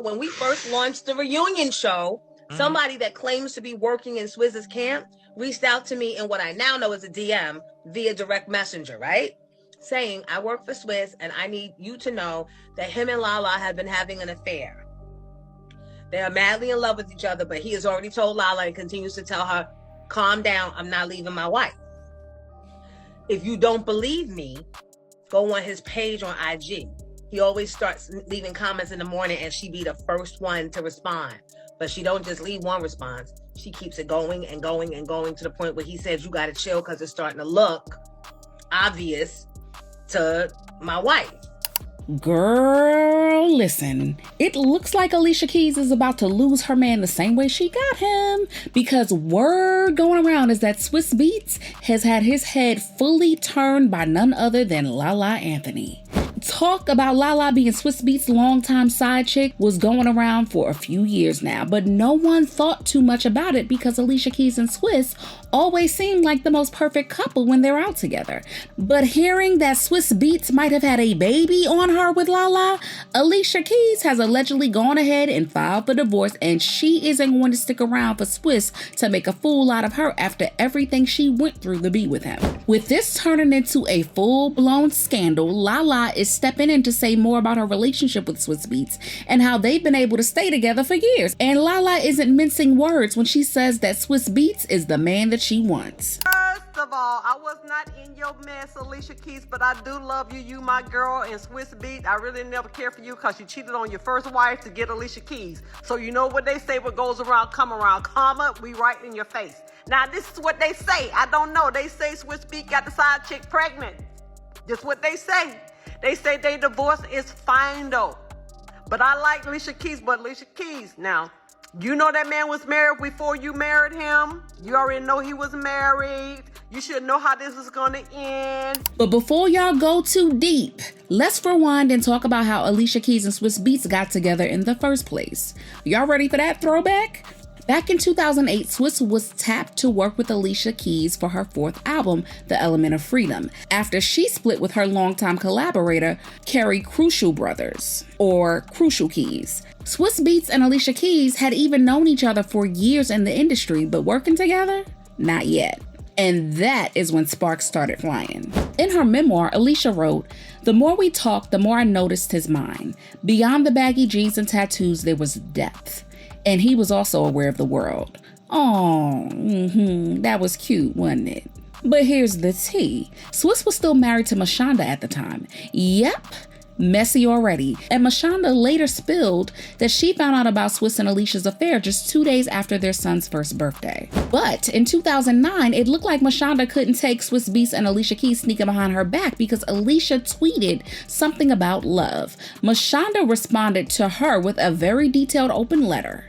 when we first launched the reunion show, somebody that claims to be working in Swizz's camp reached out to me in what I now know is a DM via direct messenger, right? Saying, I work for Swizz and I need you to know that him and Lala have been having an affair. They are madly in love with each other, but he has already told Lala and continues to tell her, calm down, I'm not leaving my wife. If you don't believe me, go on his page on IG. He always starts leaving comments in the morning and she be the first one to respond. But she don't just leave one response. She keeps it going and going and going to the point where he says, you got to chill because it's starting to look obvious to my wife. Girl, listen, it looks like Alicia Keys is about to lose her man the same way she got him, because word going around is that Swizz Beats has had his head fully turned by none other than Lala Anthony. Talk about Lala being Swizz Beats' longtime side chick was going around for a few years now, but no one thought too much about it because Alicia Keys and Swizz always seemed like the most perfect couple when they're out together. But hearing that Swizz Beats might have had a baby on her with Lala, Alicia Keys has allegedly gone ahead and filed for divorce, and she isn't going to stick around for Swizz to make a fool out of her after everything she went through to be with him. With this turning into a full-blown scandal, Lala is stepping in to say more about her relationship with Swizz Beats and how they've been able to stay together for years. And Lala isn't mincing words when she says that Swizz Beats is the man that she wants. First of all, I was not in your mess, Alicia Keys, but I do love you. You my girl, and Swizz Beats, I really never cared for you because you cheated on your first wife to get Alicia Keys. So you know what they say, what goes around, come around, comma, we right in your face. Now this is what they say. I don't know. They say Swizz Beats got the side chick pregnant. That's what they say. They say they divorce is final. But I like Alicia Keys, but Alicia Keys, now, you know that man was married before you married him. You already know he was married. You should know how this is going to end. But before y'all go too deep, let's rewind and talk about how Alicia Keys and Swizz Beats got together in the first place. Y'all ready for that throwback? Back in 2008, Swizz was tapped to work with Alicia Keys for her fourth album, The Element of Freedom, after she split with her longtime collaborator, Carrie Crucial Brothers, or Crucial Keys. Swizz Beats and Alicia Keys had even known each other for years in the industry, but working together? Not yet. And that is when sparks started flying. In her memoir, Alicia wrote, "The more we talked, the more I noticed his mind. Beyond the baggy jeans and tattoos, there was depth. And he was also aware of the world." Oh, that was cute, wasn't it? But here's the tea. Swizz was still married to Mashonda at the time. Yep, messy already. And Mashonda later spilled that she found out about Swizz and Alicia's affair just 2 days after their son's first birthday. But in 2009, it looked like Mashonda couldn't take Swizz Beats and Alicia Keys sneaking behind her back because Alicia tweeted something about love. Mashonda responded to her with a very detailed open letter.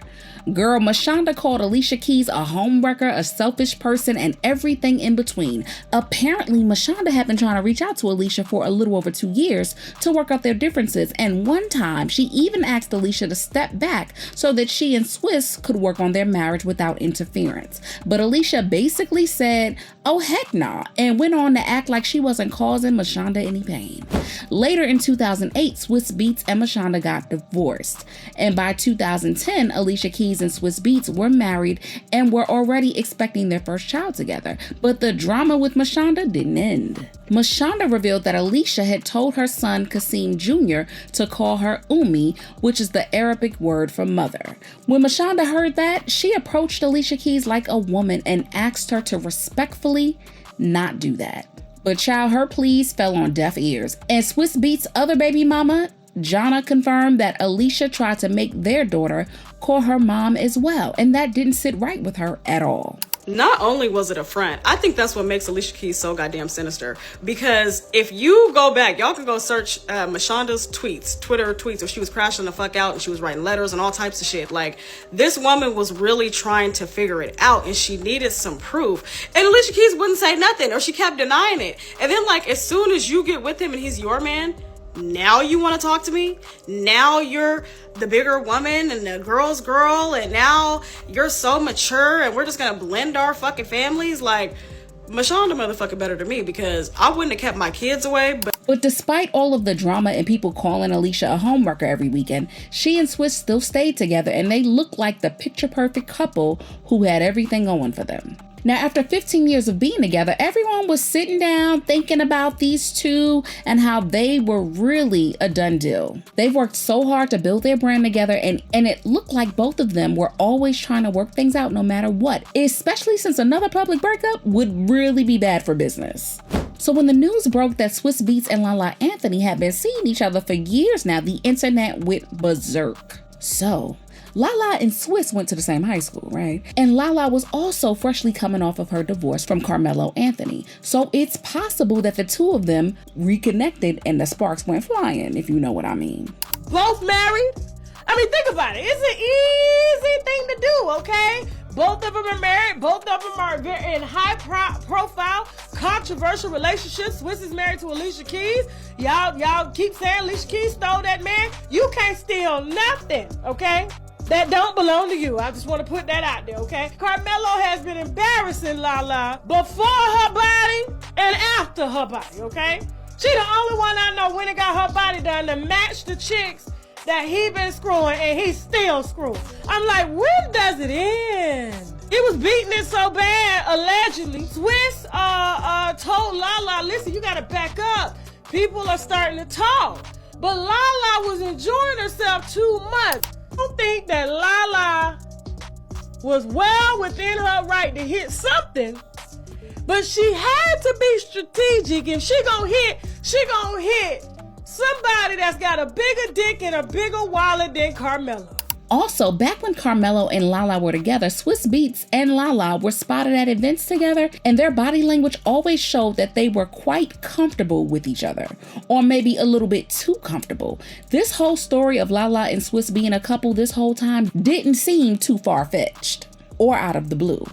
Girl, Mashonda called Alicia Keys a homewrecker, a selfish person, and everything in between. Apparently, Mashonda had been trying to reach out to Alicia for a little over 2 years to work out their differences, and one time she even asked Alicia to step back so that she and Swizz could work on their marriage without interference. But Alicia basically said, oh heck nah, and went on to act like she wasn't causing Mashonda any pain. Later in 2008, Swizz Beats and Mashonda got divorced, and by 2010, Alicia Keys and Swizz Beats were married and were already expecting their first child together. But the drama with Mashonda didn't end. Mashonda revealed that Alicia had told her son Kasim Jr. to call her Umi, which is the Arabic word for mother. When Mashonda heard that, she approached Alicia Keys like a woman and asked her to respectfully not do that. But child, her pleas fell on deaf ears, and Swizz Beats' other baby mama, Jana, confirmed that Alicia tried to make their daughter call her mom as well, and that didn't sit right with her at all. Not only was it a front, I think that's what makes Alicia Keys so goddamn sinister. Because if you go back, y'all can go search Mashonda's tweets, Twitter tweets, where she was crashing the fuck out and she was writing letters and all types of shit. Like, this woman was really trying to figure it out and she needed some proof. And Alicia Keys wouldn't say nothing, or she kept denying it. And then, like, as soon as you get with him and he's your man, now you want to talk to me? Now you're the bigger woman and the girl's girl, and now you're so mature and we're just gonna blend our fucking families? Like, Mashonda motherfucker better than me, because I wouldn't have kept my kids away. But despite all of the drama and people calling Alicia a homewrecker every weekend, she and Swizz still stayed together, and they looked like the picture-perfect couple who had everything going for them. Now, after 15 years of being together, everyone was sitting down thinking about these two and how they were really a done deal. They've worked so hard to build their brand together, and it looked like both of them were always trying to work things out no matter what, especially since another public breakup would really be bad for business. So when the news broke that Swizz Beats and Lala Anthony had been seeing each other for years now, the internet went berserk. So Lala and Swizz went to the same high school, right? And Lala was also freshly coming off of her divorce from Carmelo Anthony. So it's possible that the two of them reconnected and the sparks went flying, if you know what I mean. Both married? I mean, think about it. It's an easy thing to do, okay? Both of them are married. Both of them are in high-profile, controversial relationships. Swizz is married to Alicia Keys. Y'all keep saying Alicia Keys stole that man. You can't steal nothing, okay? That don't belong to you. I just want to put that out there, okay? Carmelo has been embarrassing Lala before her body and after her body, okay? She the only one I know when it got her body done to match the chicks that he been screwing, and he's still screwing. I'm like, when does it end? He was beating it so bad, allegedly. Swizz told Lala, listen, you gotta back up. People are starting to talk. But Lala was enjoying herself too much. I don't think that Lala was well within her right to hit something, but she had to be strategic. If she gonna hit somebody that's got a bigger dick and a bigger wallet than Carmelo. Also, back when Carmelo and Lala were together, Swizz Beats and Lala were spotted at events together, and their body language always showed that they were quite comfortable with each other, or maybe a little bit too comfortable. This whole story of Lala and Swizz being a couple this whole time didn't seem too far-fetched or out of the blue.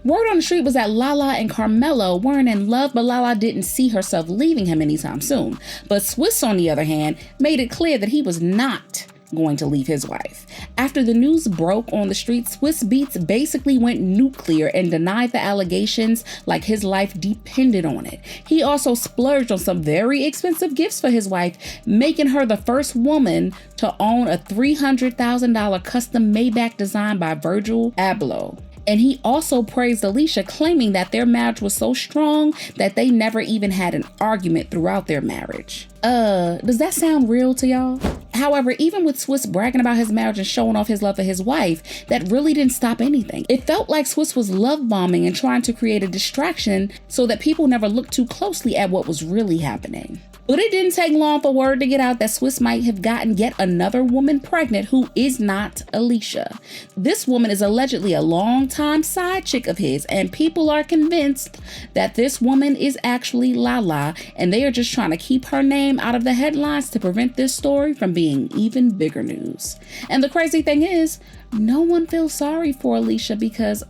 Word on the street was that Lala and Carmelo weren't in love, but Lala didn't see herself leaving him anytime soon. But Swizz, on the other hand, made it clear that he was not going to leave his wife. After the news broke on the streets, Swizz Beats basically went nuclear and denied the allegations like his life depended on it. He also splurged on some very expensive gifts for his wife, making her the first woman to own a $300,000 custom Maybach designed by Virgil Abloh. And he also praised Alicia, claiming that their marriage was so strong that they never even had an argument throughout their marriage. Does that sound real to y'all? However, even with Swizz bragging about his marriage and showing off his love for his wife, that really didn't stop anything. It felt like Swizz was love bombing and trying to create a distraction so that people never looked too closely at what was really happening. But it didn't take long for word to get out that Swizz might have gotten yet another woman pregnant who is not Alicia. This woman is allegedly a longtime side chick of his, and people are convinced that this woman is actually Lala, and they are just trying to keep her name out of the headlines to prevent this story from being even bigger news. And the crazy thing is, no one feels sorry for Alicia because,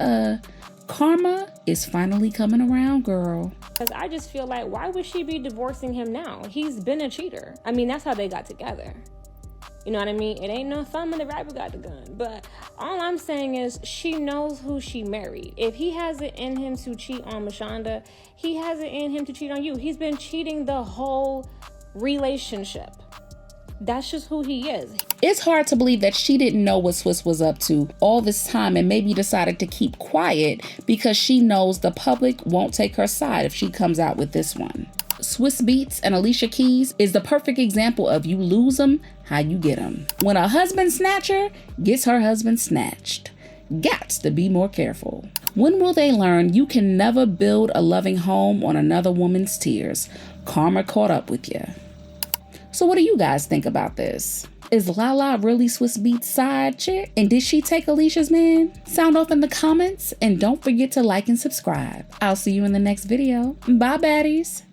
karma is finally coming around, girl. Because I just feel like, why would she be divorcing him now? He's been a cheater. I mean, that's how they got together. You know what I mean? It ain't no fun when the rapper got the gun. But all I'm saying is she knows who she married. If he has it in him to cheat on Mashonda, he has it in him to cheat on you. He's been cheating the whole relationship. That's just who he is. It's hard to believe that she didn't know what Swizz was up to all this time and maybe decided to keep quiet because she knows the public won't take her side if she comes out with this one. Swizz Beats and Alicia Keys is the perfect example of you lose them, how you get them. When a husband snatcher gets her husband snatched. Gots to be more careful. When will they learn you can never build a loving home on another woman's tears? Karma caught up with you. So what do you guys think about this? Is Lala really Swizz Beats' side chick? And did she take Alicia's man? Sound off in the comments and don't forget to like and subscribe. I'll see you in the next video. Bye, baddies.